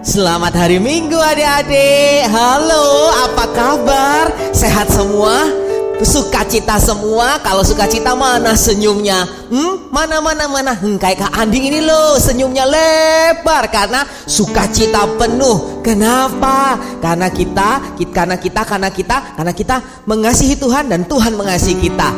Selamat hari Minggu adik-adik. Halo, apa kabar? Sehat semua? Sukacita semua? Kalau sukacita mana senyumnya? Mana? Kayak Kak Andi ini loh, senyumnya lebar karena sukacita penuh. Kenapa? Karena kita mengasihi Tuhan dan Tuhan mengasihi kita.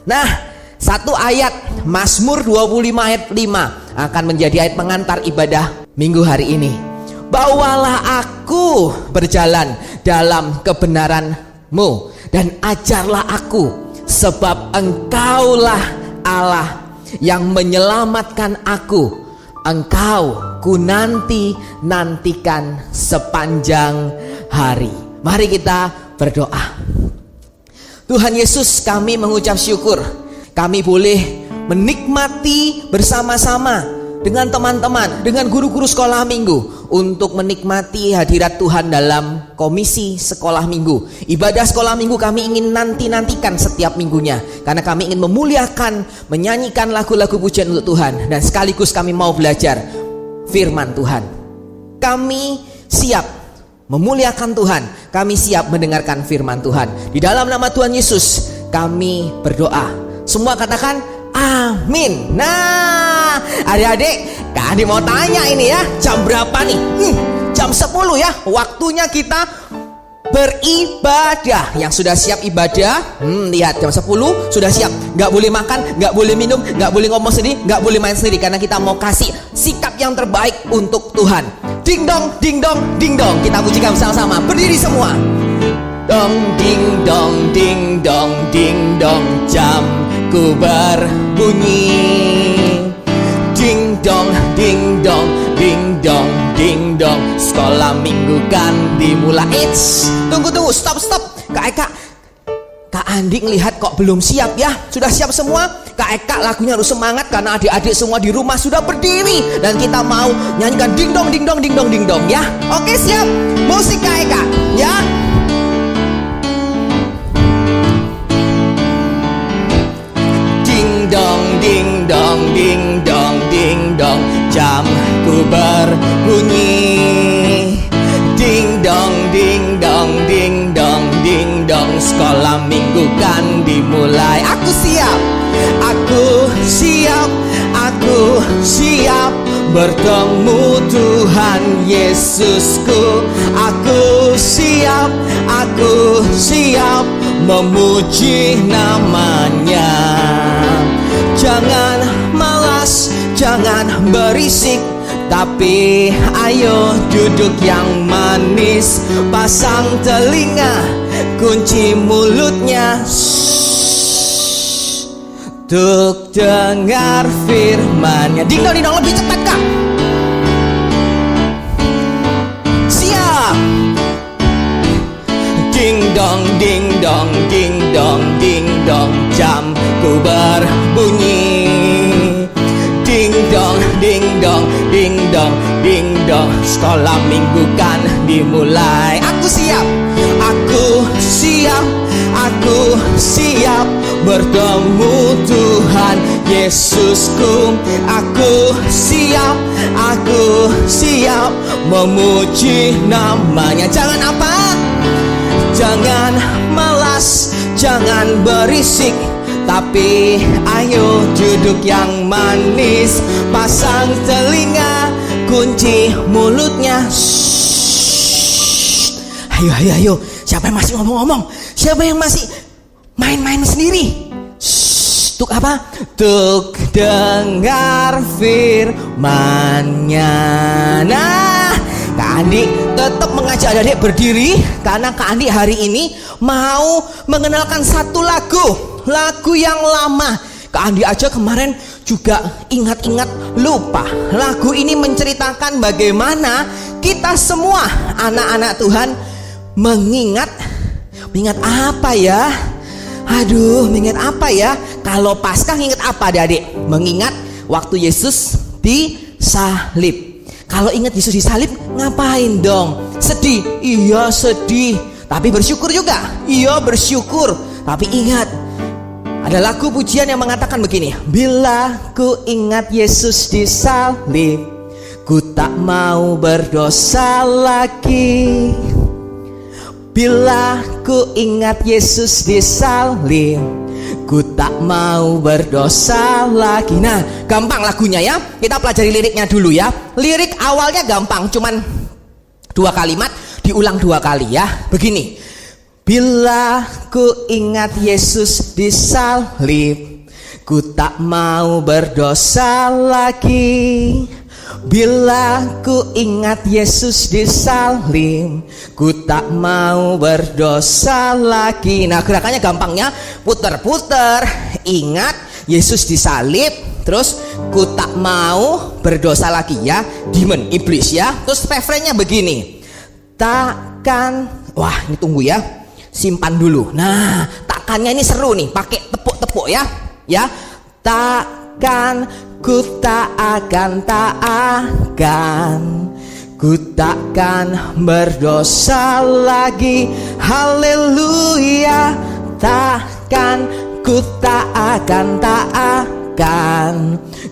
Nah, satu ayat Mazmur 25 ayat 5 akan menjadi ayat pengantar ibadah minggu hari ini. Bawalah aku berjalan dalam kebenaran-Mu dan ajarlah aku, sebab Engkaulah Allah yang menyelamatkan aku. Engkau ku nantikan sepanjang hari. Mari kita berdoa. Tuhan Yesus, kami mengucap syukur kami boleh menikmati bersama-sama dengan teman-teman, dengan guru-guru sekolah minggu untuk menikmati hadirat Tuhan dalam komisi sekolah minggu. Ibadah sekolah minggu kami ingin nantikan setiap minggunya, karena kami ingin memuliakan, menyanyikan lagu-lagu pujian untuk Tuhan, dan sekaligus kami mau belajar firman Tuhan. Kami siap memuliakan Tuhan, kami siap mendengarkan firman Tuhan. Di dalam nama Tuhan Yesus kami berdoa. Semua katakan amin. Nah, adik-adik, Kak Andi mau tanya ini ya, jam berapa nih? Jam 10 ya, waktunya kita beribadah. Yang sudah siap ibadah, lihat jam 10 sudah siap. Gak boleh makan, gak boleh minum, gak boleh ngomong sendiri, gak boleh main sendiri, karena kita mau kasih sikap yang terbaik untuk Tuhan. Ding dong, ding dong, ding dong. Kita pujikan bersama-sama, berdiri semua. Dong ding dong, ding dong, ding dong, jamku berbunyi. Ding dong, ding dong, ding dong, ding dong, sekolah minggu kan dimulai. Tunggu, stop. Kak Andi ngelihat kok belum siap ya. Sudah siap semua? Kak Eka lagunya harus semangat karena adik-adik semua di rumah sudah berdiri dan kita mau nyanyikan ding dong, ding dong, ding dong, ding dong ya. Oke, siap. Musik Kak Eka ya. Ding dong, ding dong, ding dong, ding dong, jamku berbunyi. Ding dong, ding dong, ding dong, ding dong, sekolah minggu kan dimulai. Aku siap bertemu Tuhan Yesusku. Aku siap memuji namanya. Jangan malas, jangan berisik, tapi ayo duduk yang manis. Pasang telinga, kunci mulutnya untuk dengar firman-Nya. Ding dong, lebih cepat Kak. Siap. Ding dong, ding dong, ding dong, ding dong, jamku berbunyi. Ding dong, ding dong, ding dong, ding dong, sekolah minggu kan dimulai. Aku siap bertemu Tuhan Yesusku. Aku siap memuji namanya. Jangan apa? Jangan malas, jangan berisik, tapi ayo duduk yang manis. Pasang telinga, kunci mulutnya. Ayo. Siapa yang masih ngomong-ngomong? Siapa yang masih main-main sendiri? Untuk apa? Untuk dengar firman-Nya. Nah, Kak Andi tetap mengajak adik-adik berdiri, karena Kak Andi hari ini mau mengenalkan satu lagu yang lama. Kak Andi aja kemarin juga ingat-ingat lupa. Lagu ini menceritakan bagaimana kita semua anak-anak Tuhan mengingat apa ya? Mengingat apa ya? Kalau Paskah ingat apa adik-adik? Mengingat waktu Yesus disalib. Kalau ingat Yesus disalib, ngapain dong? Sedih? Iya sedih. Tapi bersyukur juga? Iya bersyukur. Tapi ingat, ada lagu pujian yang mengatakan begini. Bila ku ingat Yesus disalib, Ku tak mau berdosa lagi. Bila ku ingat Yesus disalib, ku tak mau berdosa lagi. Nah, gampang lagunya ya. Kita pelajari liriknya dulu ya. Lirik awalnya gampang, cuman 2 kalimat diulang 2 kali ya. Begini. Bila ku ingat Yesus disalib, ku tak mau berdosa lagi. Bila ku ingat Yesus disalib, ku tak mau berdosa lagi. Nah, gerakannya gampangnya puter-puter. Ingat Yesus disalib, terus ku tak mau berdosa lagi ya. Demon, iblis ya. Terus refrennya begini. Takkan, wah ini tunggu ya, simpan dulu. Nah, takkannya ini seru nih, pakai tepuk-tepuk ya. Ya, takkan, ku tak akan, ku takkan berdosa lagi. Haleluya. Takkan, ku tak akan,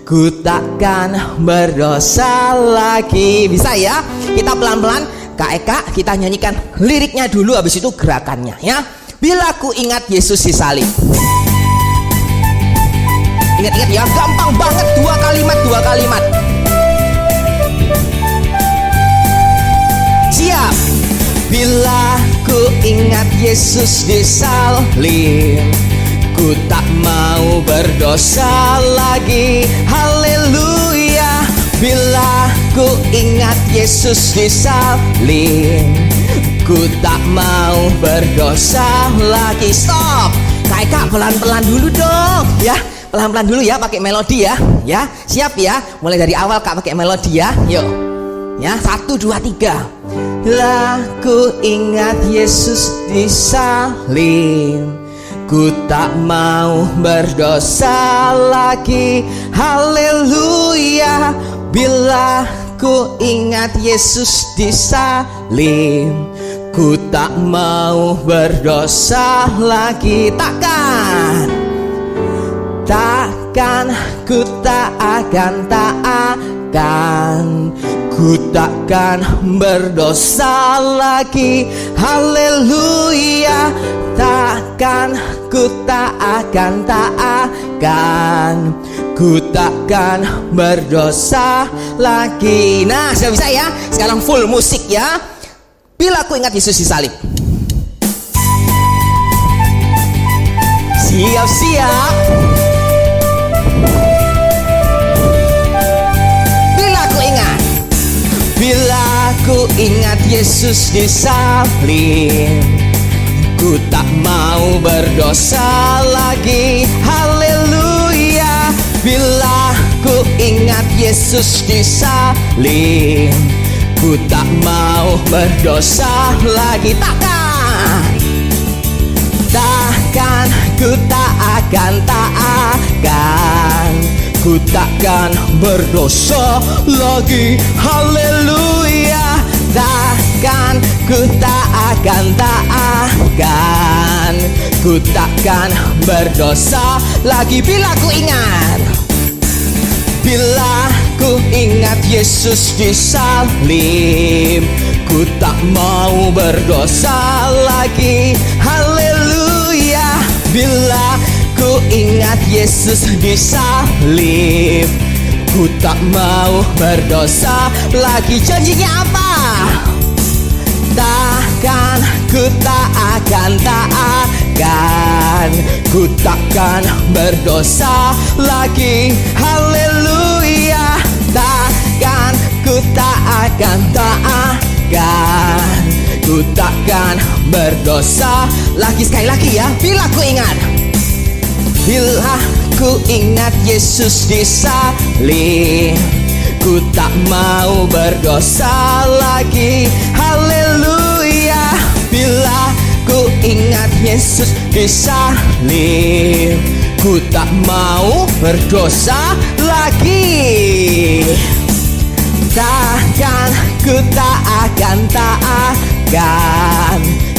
ku takkan berdosa lagi. Bisa ya? Kita pelan-pelan, Kak Eka, kita nyanyikan liriknya dulu, habis itu gerakannya ya. Bila ku ingat Yesus disalib. Ingat-ingat ya, gampang banget, 2 kalimat. Siap. Bila ku ingat Yesus disalib, ku tak mau berdosa lagi. Haleluya. Bila ku ingat Yesus disalib, ku tak mau berdosa lagi. Stop. Kak, pelan-pelan dulu dong ya. Pelan-pelan dulu ya, pakai melodi ya. Ya, siap ya. Mulai dari awal Kak pakai melodi ya. Yuk. Ya, 1 2 3. Bila ku ingat Yesus disalib, ku tak mau berdosa lagi. Haleluya. Bila ku ingat Yesus disalib, ku tak mau berdosa lagi. Takkan, ku tak akan, ku takkan berdosa lagi. Haleluya. Takkan, ku tak akan, ku takkan berdosa lagi. Nah, sudah bisa ya. Sekarang full musik ya. Bila ku ingat Yesus disalib. Siap-siap. Bila ku ingat Yesus disalib, ku tak mau berdosa lagi. Haleluya. Bila ku ingat Yesus disalib, ku tak mau berdosa lagi. Takkan, ku tak akan, ku takkan berdosa lagi. Haleluya. Takkan, ku tak akan, ku takkan berdosa lagi. Bila ku ingat, bila ku ingat Yesus disalib, ku tak mau berdosa lagi. Haleluya. Bila ku ingat Yesus disalib, ku tak mau berdosa lagi. Janjinya apa? Takkan, ku tak akan, ku takkan berdosa lagi. Haleluya. Takkan, ku tak akan, ku takkan berdosa lagi. Sekali lagi ya. Bila ku ingat, bila ku ingat Yesus disalib, ku tak mau berdosa lagi. Haleluya. Bila ku ingat Yesus disalib, ku tak mau berdosa lagi. Takkan, ku tak akan,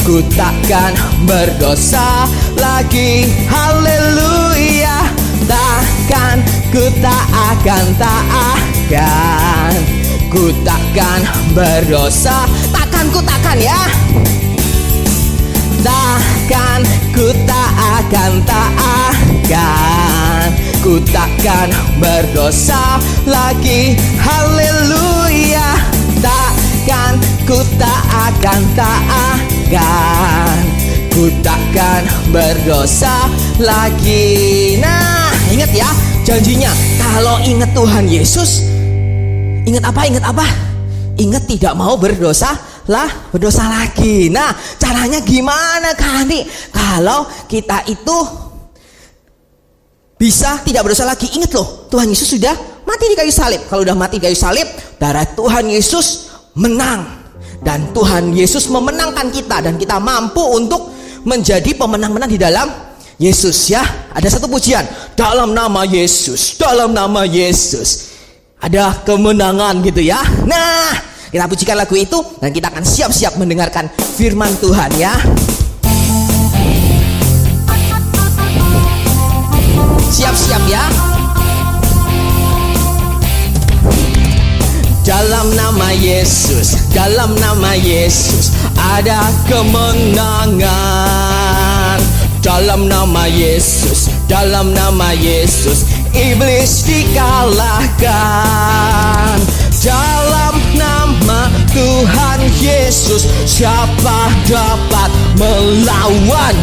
ku takkan berdosa lagi. Haleluya. Takkan, ku tak akan, ku takkan berdosa. Takkan, ku takkan ya. Takkan, ku tak akan, ku takkan berdosa lagi. Haleluya. Takkan, ku tak akan, ku takkan berdosa lagi. Nah, ingat ya janjinya. Kalau ingat Tuhan Yesus, ingat apa? Ingat tidak mau berdosa lagi. Nah, caranya gimana Kak? Kalau kita itu bisa tidak berdosa lagi, ingat loh, Tuhan Yesus sudah mati di kayu salib. Kalau udah mati di kayu salib, darah Tuhan Yesus menang, dan Tuhan Yesus memenangkan kita, dan kita mampu untuk menjadi pemenang-menang di dalam Yesus ya. Ada satu pujian, dalam nama Yesus, dalam nama Yesus ada kemenangan gitu ya. Nah, kita pujikan lagu itu dan kita akan siap-siap mendengarkan firman Tuhan ya. Siap-siap ya. Dalam nama Yesus, dalam nama Yesus ada kemenangan. Dalam nama Yesus, dalam nama Yesus iblis dikalahkan. Dalam nama Tuhan Yesus siapa dapat melawan?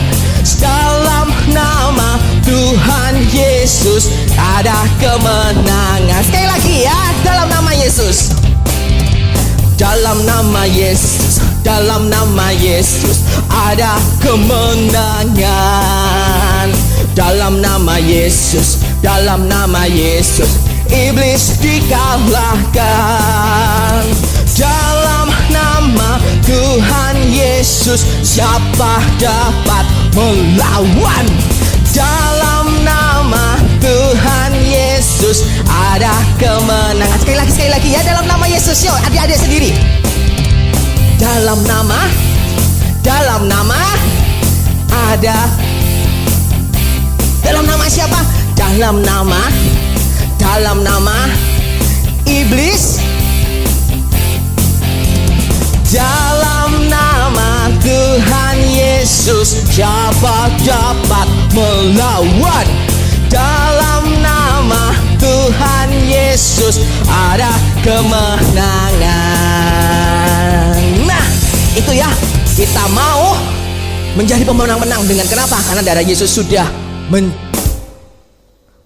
Dalam nama Tuhan Yesus ada kemenangan. Sekali lagi ya, dalam nama Yesus. Dalam nama Yesus, dalam nama Yesus ada kemenangan. Dalam nama Yesus, dalam nama Yesus iblis dikalahkan. Dalam nama Tuhan Yesus siapa dapat melawan? Dalam nama Tuhan Yesus ada kemenangan. Sekali lagi ya, dalam nama Yesus. Yuk adik-adik sendiri. Dalam nama ada. Dalam nama siapa? Dalam nama iblis. Dalam nama Tuhan Yesus siapa dapat melawan? Dalam nama Tuhan Yesus ada kemenangan. Nah, itu ya, kita mau menjadi pemenang-menang dengan kenapa? Karena darah Yesus sudah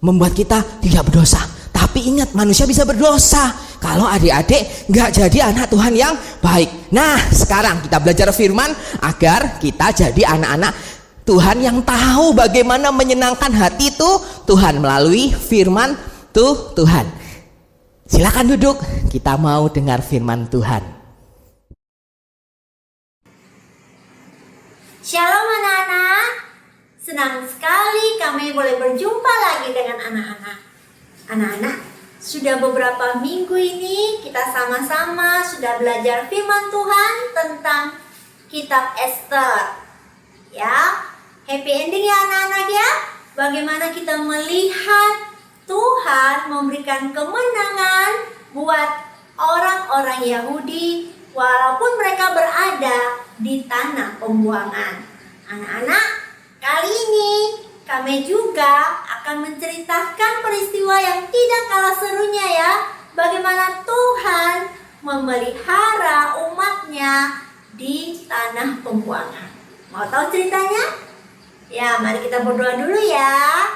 membuat kita tidak berdosa. Tapi ingat, manusia bisa berdosa kalau adik-adik gak jadi anak Tuhan yang baik. Nah, sekarang kita belajar firman agar kita jadi anak-anak Tuhan yang tahu bagaimana menyenangkan hati Tuhan melalui firman Tuhan. Silakan duduk, kita mau dengar firman Tuhan. Shalom anak-anak, senang sekali kami boleh berjumpa lagi dengan anak-anak. Anak-anak, sudah beberapa minggu ini kita sama-sama sudah belajar firman Tuhan tentang kitab Ester. Ya, happy ending ya anak-anak ya. Bagaimana kita melihat Tuhan memberikan kemenangan buat orang-orang Yahudi walaupun mereka berada di tanah pembuangan. Anak-anak, kali ini kami juga akan menceritakan peristiwa yang tidak kalah serunya ya. Bagaimana Tuhan memelihara umatnya di tanah pembuangan. Mau tahu ceritanya? Ya, mari kita berdoa dulu ya.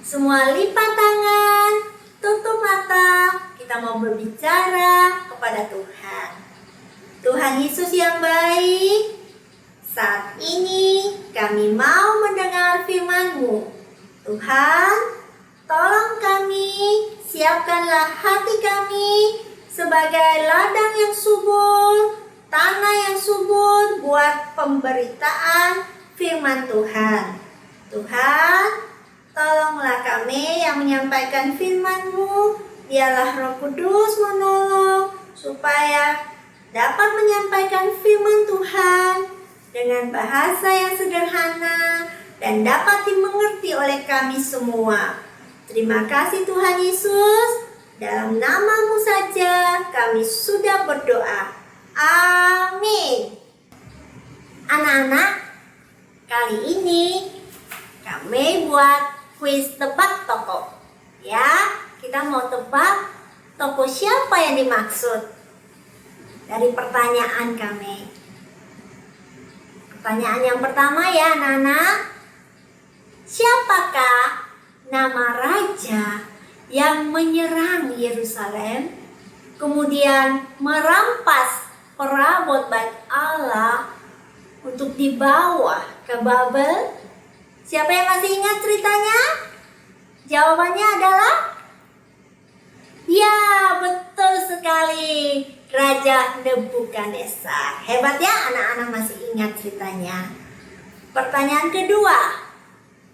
Semua lipat tangan, tutup mata. Kita mau berbicara kepada Tuhan. Tuhan Yesus yang baik, saat ini kami mau mendengar firman-Mu. Tuhan, tolong kami, siapkanlah hati kami sebagai ladang yang subur, tanah yang subur buat pemberitaan firman Tuhan. Tuhan, tolonglah kami yang menyampaikan firman-Mu. Biarlah Roh Kudus menolong supaya dapat menyampaikan firman Tuhan dengan bahasa yang sederhana dan dapat dimengerti oleh kami semua. Terima kasih Tuhan Yesus. dalam nama-Mu saja kami sudah berdoa. Amin. Anak-anak, kali ini kami buat kuis tebak toko. Ya, kita mau tebak toko siapa yang dimaksud dari pertanyaan kami. Pertanyaan yang pertama ya anak-anak. Siapakah nama raja yang menyerang Yerusalem, kemudian merampas perabot bait Allah untuk dibawa ke Babel? Siapa yang masih ingat ceritanya? Jawabannya adalah ya, betul sekali, Raja Nebukadnezar. Hebat ya, anak-anak masih ingat ceritanya. Pertanyaan kedua,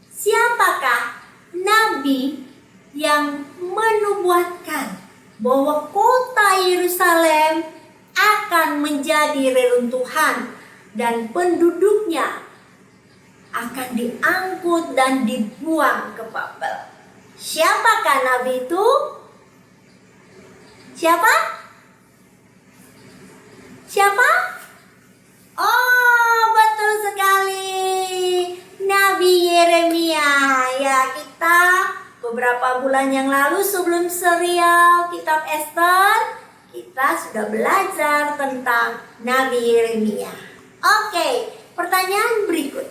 siapakah nabi yang menubuatkan bahwa kota Yerusalem akan menjadi reruntuhan dan penduduknya akan diangkut dan dibuang ke Babel? Siapakah nabi itu? Siapa? Oh, betul sekali, Nabi Yeremia. Ya, kita beberapa bulan yang lalu sebelum serial Kitab Ester, kita sudah belajar tentang Nabi Yeremia. Oke, pertanyaan berikut.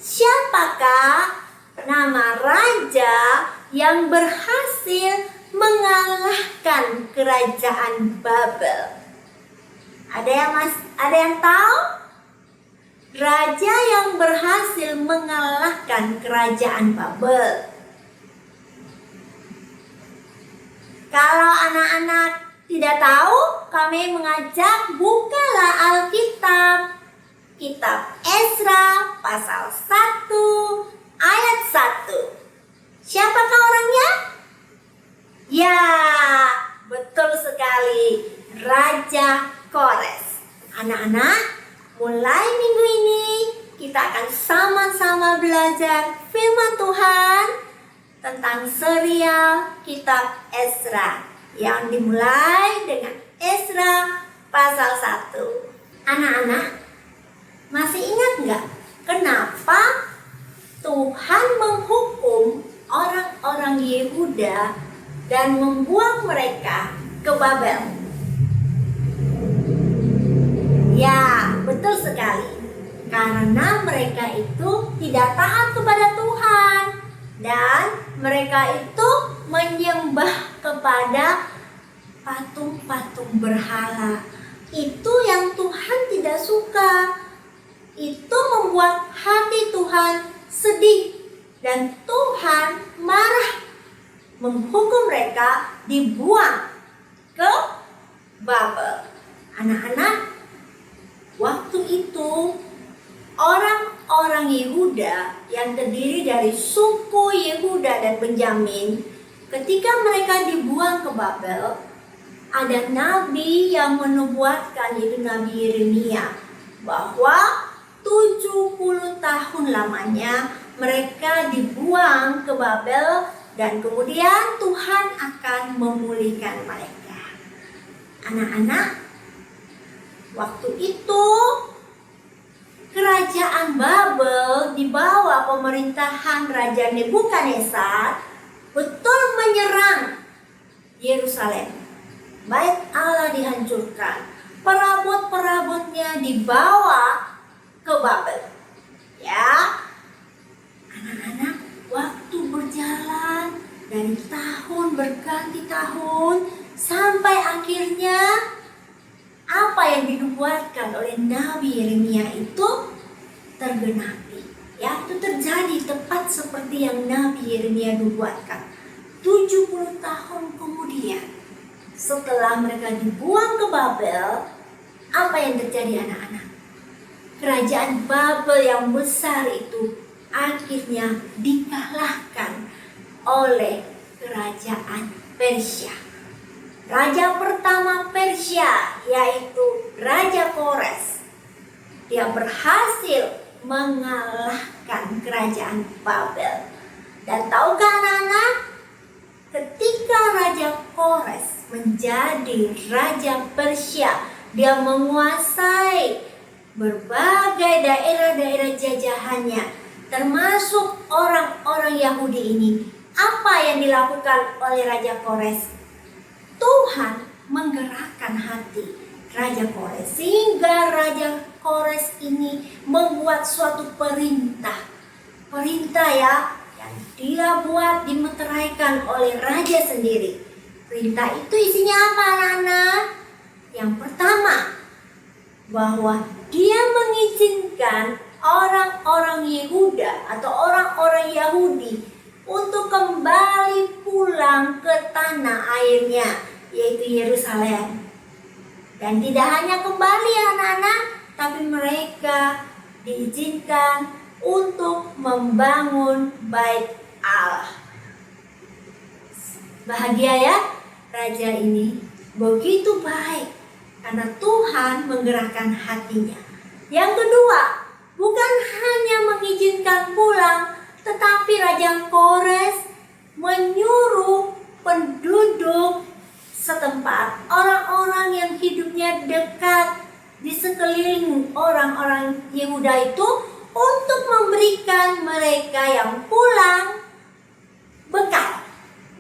Siapakah nama raja yang berhasil mengalahkan kerajaan Babel? Ada yang tahu? Raja yang berhasil mengalahkan kerajaan Babel. Kalau anak-anak tidak tahu, kami mengajak bukalah Alkitab. Kitab Ezra pasal 1 ayat 1. Siapakah orangnya? Ya, betul sekali, Raja Kores. Anak-anak, mulai minggu ini kita akan sama-sama belajar firman Tuhan tentang serial Kitab Ezra yang dimulai dengan Ezra pasal 1. Anak-anak, masih ingat nggak kenapa Tuhan menghukum orang-orang Yehuda dan membuang mereka ke Babel? Ya, betul sekali. Karena mereka itu tidak taat kepada Tuhan dan mereka itu menyembah kepada patung-patung berhala. Itu yang Tuhan tidak suka. Itu membuat hati Tuhan sedih dan Tuhan marah, menghukum mereka dibuang ke Babel. Anak-anak, waktu itu orang-orang Yehuda yang terdiri dari suku Yehuda dan Benyamin, ketika mereka dibuang ke Babel, ada nabi yang menubuatkan, yaitu Nabi Yeremia, bahwa 70 tahun lamanya mereka dibuang ke Babel dan kemudian Tuhan akan memulihkan mereka. Anak-anak, waktu itu kerajaan Babel di bawah pemerintahan Raja Nebukadnezar betul menyerang Yerusalem. Bait Allah dihancurkan, perabot-perabotnya dibawa ke Babel. Ya, anak-anak, waktu berjalan dari tahun berganti tahun sampai akhirnya apa yang dinubuatkan oleh Nabi Yeremia itu tergenapi. Ya, itu terjadi tepat seperti yang Nabi Yeremia nubuatkan. 70 tahun kemudian, setelah mereka dibuang ke Babel, apa yang terjadi anak-anak? Kerajaan Babel yang besar itu akhirnya dikalahkan oleh kerajaan Persia. Raja pertama Persia, yaitu Raja Kores, dia berhasil mengalahkan kerajaan Babel. Dan tahukah anak-anak, ketika ketika Raja Kores menjadi Raja Persia, dia menguasai berbagai daerah-daerah jajahannya, termasuk orang-orang Yahudi ini. Apa yang dilakukan oleh Raja Kores? Tuhan menggerakkan hati Raja Kores sehingga Raja Kores ini membuat suatu perintah ya, yang dia buat dimeteraikan oleh raja sendiri. Perintah itu isinya apa, anak-anak? Yang pertama, bahwa dia mengizinkan orang-orang Yehuda atau orang-orang Yahudi untuk kembali pulang ke tanah airnya, yaitu Yerusalem. Dan tidak hanya kembali anak-anak, tapi mereka diizinkan untuk membangun bait Allah. Bahagia ya, raja ini begitu baik karena Tuhan menggerakkan hatinya. Yang kedua, bukan hanya mengizinkan pulang, tetapi Raja Kores menyuruh penduduk setempat, orang-orang yang hidupnya dekat di sekeliling orang-orang Yehuda itu, untuk memberikan mereka yang pulang bekal.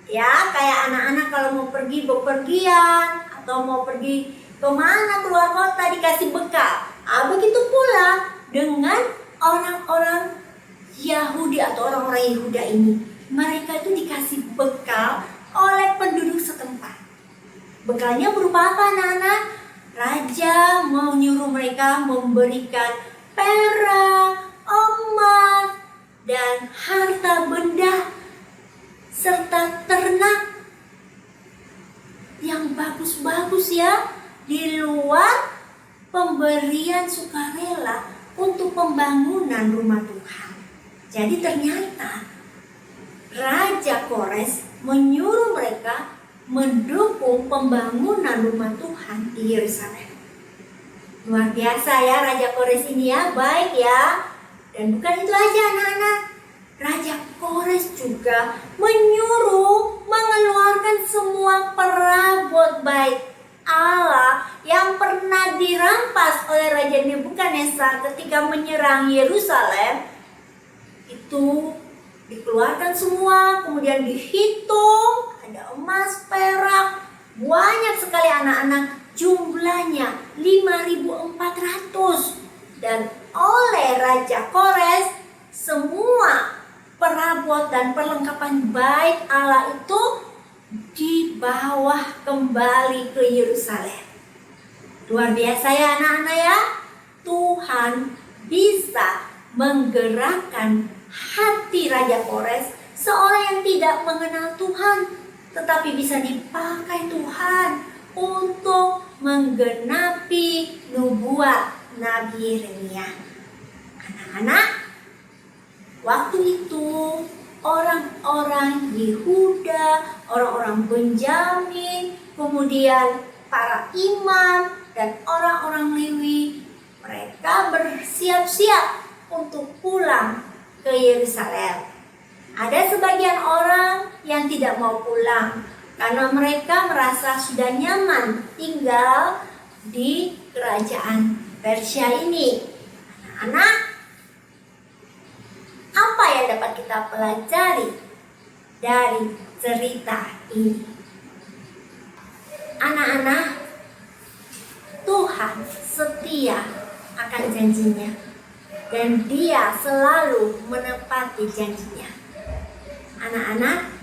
Ya, kayak anak-anak kalau mau pergi bepergian atau mau pergi kemana keluar kota dikasih bekal. Begitu pula dengan orang-orang Yahudi atau orang-orang Yehuda ini. Mereka itu dikasih bekal oleh penduduk setempat. Bekalnya berupa apa, anak-anak? Raja mau nyuruh mereka memberikan perak, emas, dan harta benda serta ternak yang bagus-bagus ya, di luar pemberian sukarela untuk pembangunan rumah Tuhan. Jadi ternyata Raja Kores menyuruh mereka mendukung pembangunan rumah Tuhan di Yerusalem. Luar biasa ya Raja Kores ini ya, baik ya. Dan bukan itu aja anak-anak, Raja Kores juga menyuruh mengeluarkan semua perabot bait Allah yang pernah dirampas oleh Raja Nebukadnezar ketika menyerang Yerusalem. Itu dikeluarkan semua, kemudian dihitung, ada emas, perak, banyak sekali anak-anak, jumlahnya 5.400. Dan oleh Raja Kores, semua perabot dan perlengkapan bait Allah itu dibawa kembali ke Yerusalem. Luar biasa ya anak-anak ya. Tuhan bisa menggerakkan hati Raja Kores, seorang yang tidak mengenal Tuhan, tetapi bisa dipakai Tuhan untuk menggenapi nubuat Nabi Yeremia. Anak-anak, waktu itu orang-orang Yehuda, orang-orang Benjamin, kemudian para imam dan orang-orang Lewi, mereka bersiap-siap untuk pulang ke Yerusalem. Ada sebagian orang yang tidak mau pulang karena mereka merasa sudah nyaman tinggal di kerajaan Persia ini. Anak-anak, apa yang dapat kita pelajari dari cerita ini? Anak-anak, Tuhan setia akan janjinya dan Dia selalu menepati janjinya. Anak-anak,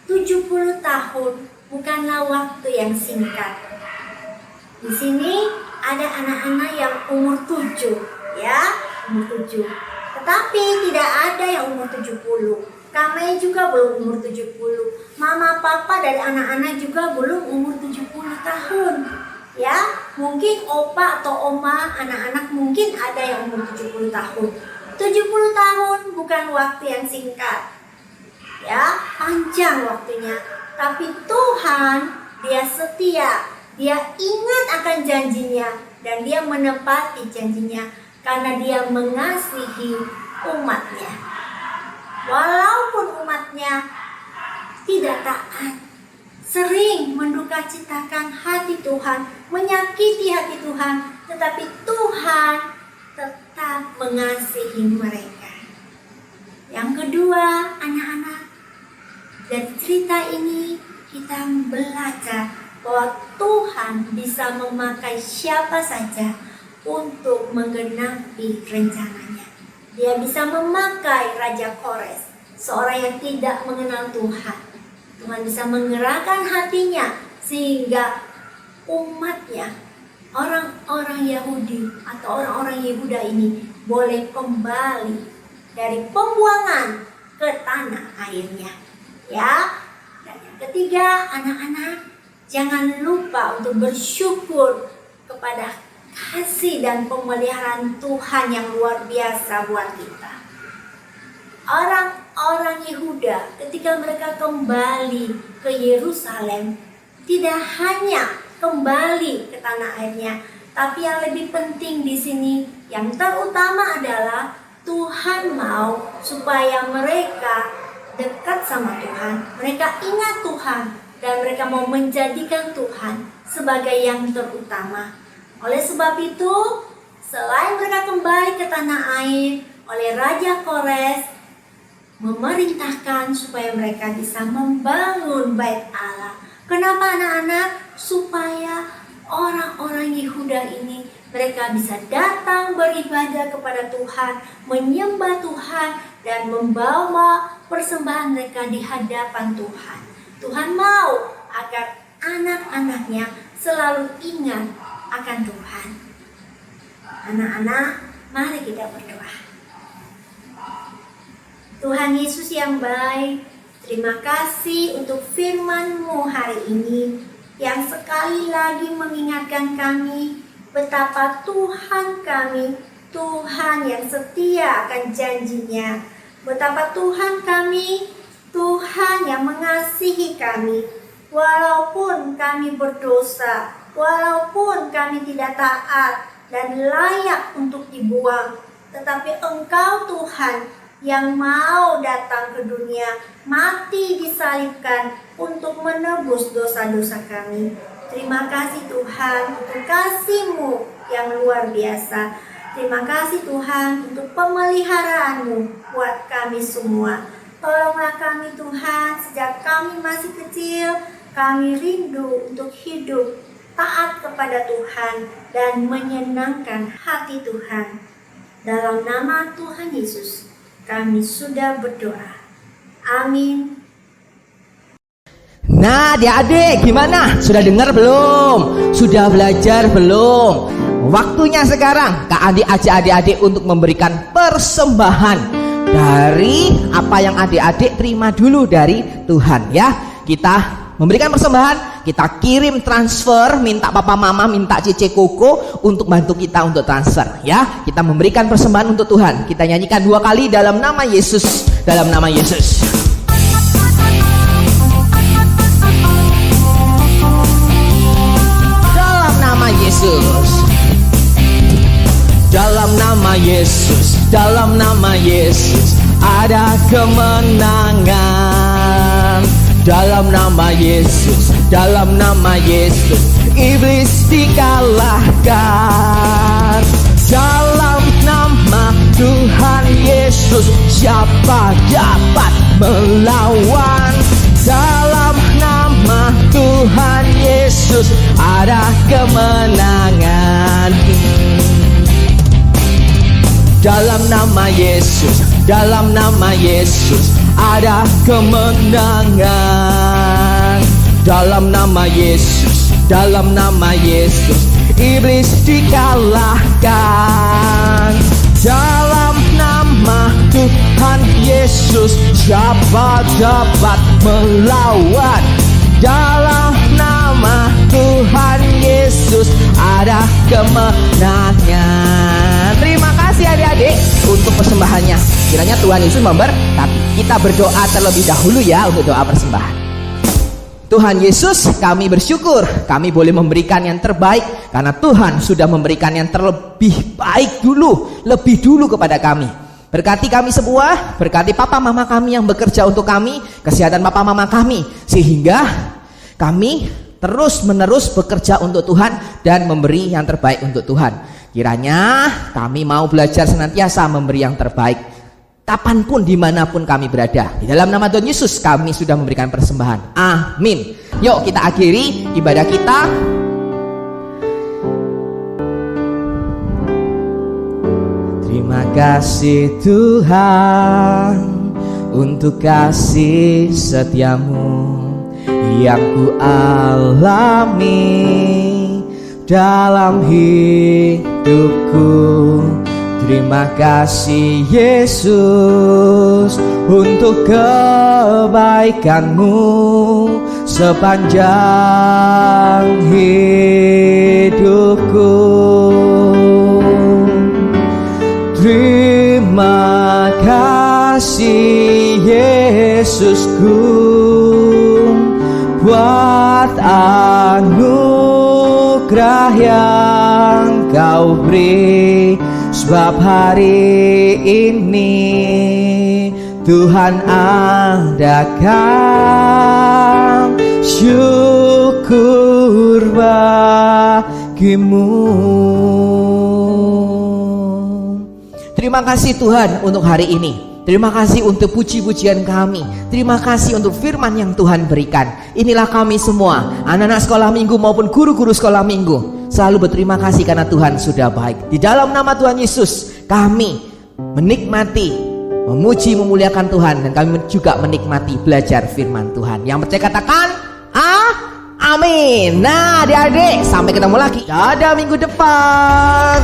70 tahun bukanlah waktu yang singkat. Di sini ada anak-anak yang umur 7, ya, umur 7. Tetapi tidak ada yang umur 70. Kami juga belum umur 70. Mama, papa dari anak-anak juga belum umur 70 tahun. Ya, mungkin opa atau oma anak-anak mungkin ada yang umur 70 tahun. 70 tahun bukan waktu yang singkat. Ya, panjang waktunya. Tapi Tuhan, Dia setia. Dia ingat akan janjinya dan Dia menepati janjinya karena Dia mengasihi umatnya. Walaupun umatnya tidak taat, sering mendukacitakan hati Tuhan, menyakiti hati Tuhan, tetapi Tuhan tetap mengasihi mereka. Yang kedua, anak-anak, dari cerita ini kita belajar bahwa Tuhan bisa memakai siapa saja untuk menggenapi rencananya. Dia bisa memakai Raja Kores, seorang yang tidak mengenal Tuhan. Tuhan bisa menggerakkan hatinya sehingga umatnya, orang-orang Yahudi atau orang-orang Yehuda ini boleh kembali dari pembuangan ke tanah airnya. Ya. Dan yang ketiga, anak-anak, jangan lupa untuk bersyukur kepada kasih dan pemeliharaan Tuhan yang luar biasa buat kita. Orang-orang Yehuda ketika mereka kembali ke Yerusalem, tidak hanya kembali ke tanah airnya, tapi yang lebih penting di sini, yang terutama adalah Tuhan mau supaya mereka dekat sama Tuhan, mereka ingat Tuhan, dan mereka mau menjadikan Tuhan sebagai yang terutama. Oleh sebab itu, selain mereka kembali ke tanah air, oleh Raja Kores memerintahkan supaya mereka bisa membangun bait Allah. Kenapa anak-anak? Supaya orang-orang Yehuda ini mereka bisa datang beribadah kepada Tuhan, menyembah Tuhan, dan membawa persembahan mereka di hadapan Tuhan. Tuhan mau agar anak-anaknya selalu ingat akan Tuhan. Anak-anak, mari kita berdoa. Tuhan Yesus yang baik, terima kasih untuk firman-Mu hari ini yang sekali lagi mengingatkan kami betapa Tuhan kami, Tuhan yang setia akan janjinya. Betapa Tuhan kami, Tuhan yang mengasihi kami. Walaupun kami berdosa, walaupun kami tidak taat dan layak untuk dibuang, tetapi Engkau Tuhan yang mau datang ke dunia, mati disalibkan untuk menebus dosa-dosa kami. Terima kasih Tuhan untuk kasih-Mu yang luar biasa. Terima kasih Tuhan untuk pemeliharaan-Mu buat kami semua. Tolonglah kami Tuhan, sejak kami masih kecil, kami rindu untuk hidup taat kepada Tuhan dan menyenangkan hati Tuhan. Dalam nama Tuhan Yesus, kami sudah berdoa. Amin. Nah, adik-adik gimana? Sudah dengar belum? Sudah belajar belum? Waktunya sekarang Kak Andi ajak adik-adik untuk memberikan persembahan dari apa yang adik-adik terima dulu dari Tuhan ya. Kita memberikan persembahan, kita kirim transfer, minta papa mama, minta cece koko untuk bantu kita untuk transfer ya. Kita memberikan persembahan untuk Tuhan. Kita nyanyikan 2 kali dalam nama Yesus, dalam nama Yesus. Dalam nama Yesus. Dalam nama Yesus, dalam nama Yesus ada kemenangan. Dalam nama Yesus, dalam nama Yesus iblis dikalahkan. Dalam nama Tuhan Yesus siapa dapat melawan? Dalam nama Tuhan Yesus ada kemenangan. Dalam nama Yesus, dalam nama Yesus ada kemenangan. Dalam nama Yesus, dalam nama Yesus iblis dikalahkan. Dalam nama Tuhan Yesus siapa dapat melawan? Dalam nama Tuhan Yesus ada kemenangan. Terima kasih adik-adik untuk persembahannya. Kiranya Tuhan Yesus memberkati. Kita berdoa terlebih dahulu ya untuk doa persembahan. Tuhan Yesus, kami bersyukur kami boleh memberikan yang terbaik karena Tuhan sudah memberikan yang terlebih baik dulu, lebih dulu kepada kami. Berkati kami semua, berkati papa mama kami yang bekerja untuk kami, kesehatan papa mama kami, sehingga Kami terus-menerus bekerja untuk Tuhan dan memberi yang terbaik untuk Tuhan. Kiranya kami mau belajar senantiasa memberi yang terbaik kapanpun, dimanapun kami berada. Di dalam nama Tuhan Yesus kami sudah memberikan persembahan. Amin. Yuk kita akhiri ibadah kita. Terima kasih Tuhan untuk kasih setiamu yang ku alami dalam hidupku. Terima kasih Yesus untuk kebaikanmu sepanjang hidupku. Terima kasih Yesusku buat anugerah yang kau beri, sebab hari ini Tuhan adakan syukur bagimu. Terima kasih Tuhan untuk hari ini. Terima kasih untuk puji-pujian kami. Terima kasih untuk firman yang Tuhan berikan. Inilah kami semua, anak-anak sekolah minggu maupun guru-guru sekolah minggu, selalu berterima kasih karena Tuhan sudah baik. Di dalam nama Tuhan Yesus kami menikmati, memuji, memuliakan Tuhan, dan kami juga menikmati belajar firman Tuhan. Yang percaya katakan amin. Nah adik-adik, sampai ketemu lagi pada minggu depan.